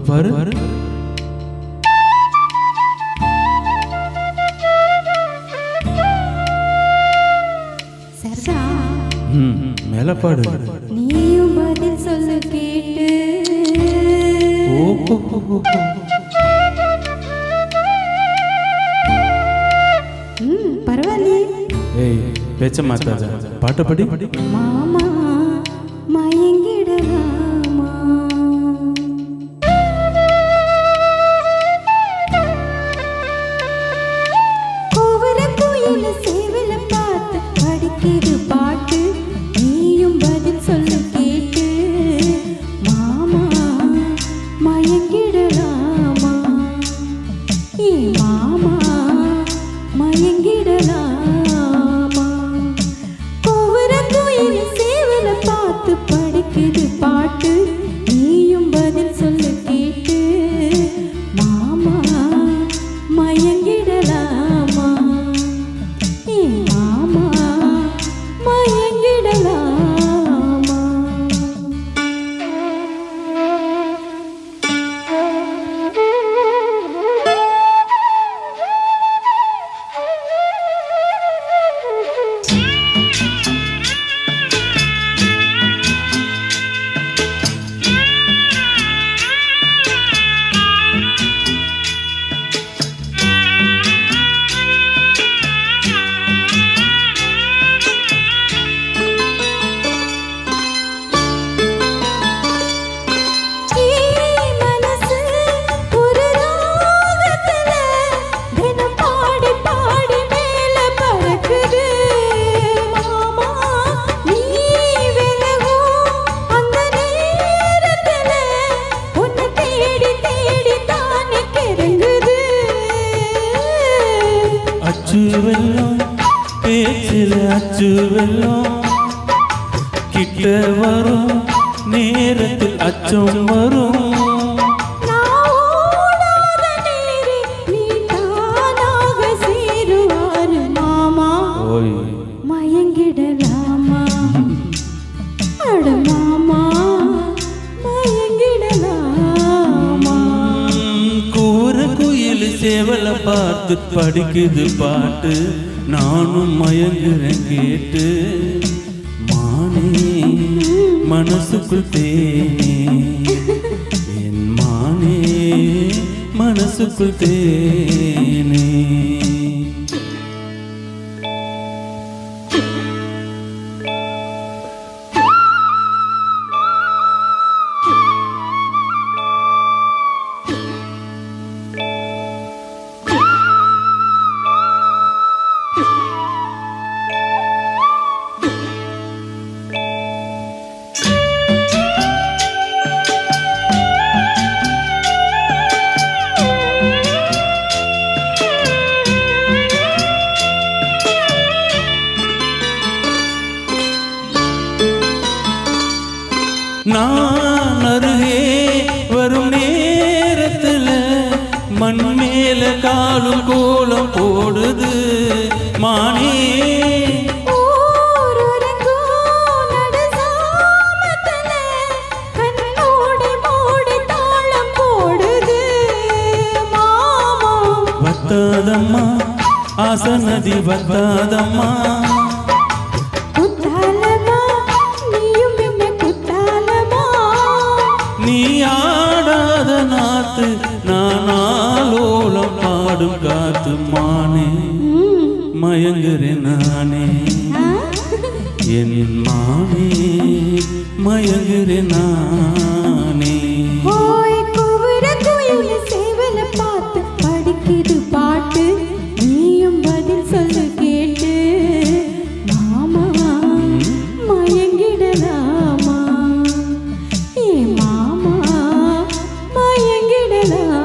பாரு. சரதா மேல பாடு. நீயும் பதில் சொல்லு கேட்டு. பரவாயில்லையே. ஏய் பேச்ச மாத்தாத, பாட்டு படி. மாமா மயங்கிடலாமா, கோவல கோயில சேவல பார்த்து படிக்கிது பாட்டு. நீயும் பதில் சொல்லு கேட்டு. மாமா மயங்கிடலாமா, ஏ மாமா மயங்கிடலாமா, கோவல கோயில சேவல பார்த்து படிக்கிது பாட்டு. நீயும் பதில் சொல்லு கேட்டு. மாமா மயங்கிடலாமா, ஏ மாமா மயங்கிடலாமா. அச்சு வெல்லம் பேச்சில அச்சு வெல்லம், கிட்ட வரும் நேரத்தில் அச்சம் வரும். ஓய் மயங்கிடலாமா, அட மாமா மயங்கிடலாமா. கூற குயில் சேவல பார்த்து படிக்குது பாட்டு. நானும் மயங்குறேன் கேட்டு. மானே மனசுக்குள் தேனே, என் மானே மனசுக்குள் தேனே. நான் அருகே வரும் நேரத்துல மண் மேல காலும் கோலம் போடுது மானே. வத்தாதம்மா ஆசனதி வத்தாதம்மா, நீ ஆடாத நாத்து நான் ஆலோலம் பாடும் காத்து. மானே மயங்குறேன் நானே, என் மானே மயங்குறேன் நானே. பார்த்து படிக்கிது பாட்டு. நீயும் பதில் சொல்லு கேட்டு. மாமா மயங்கிடலாமா, ஏ மாமா மயங்கிடலாமா.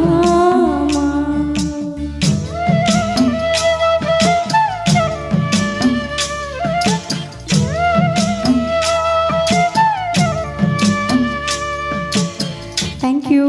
Thank you.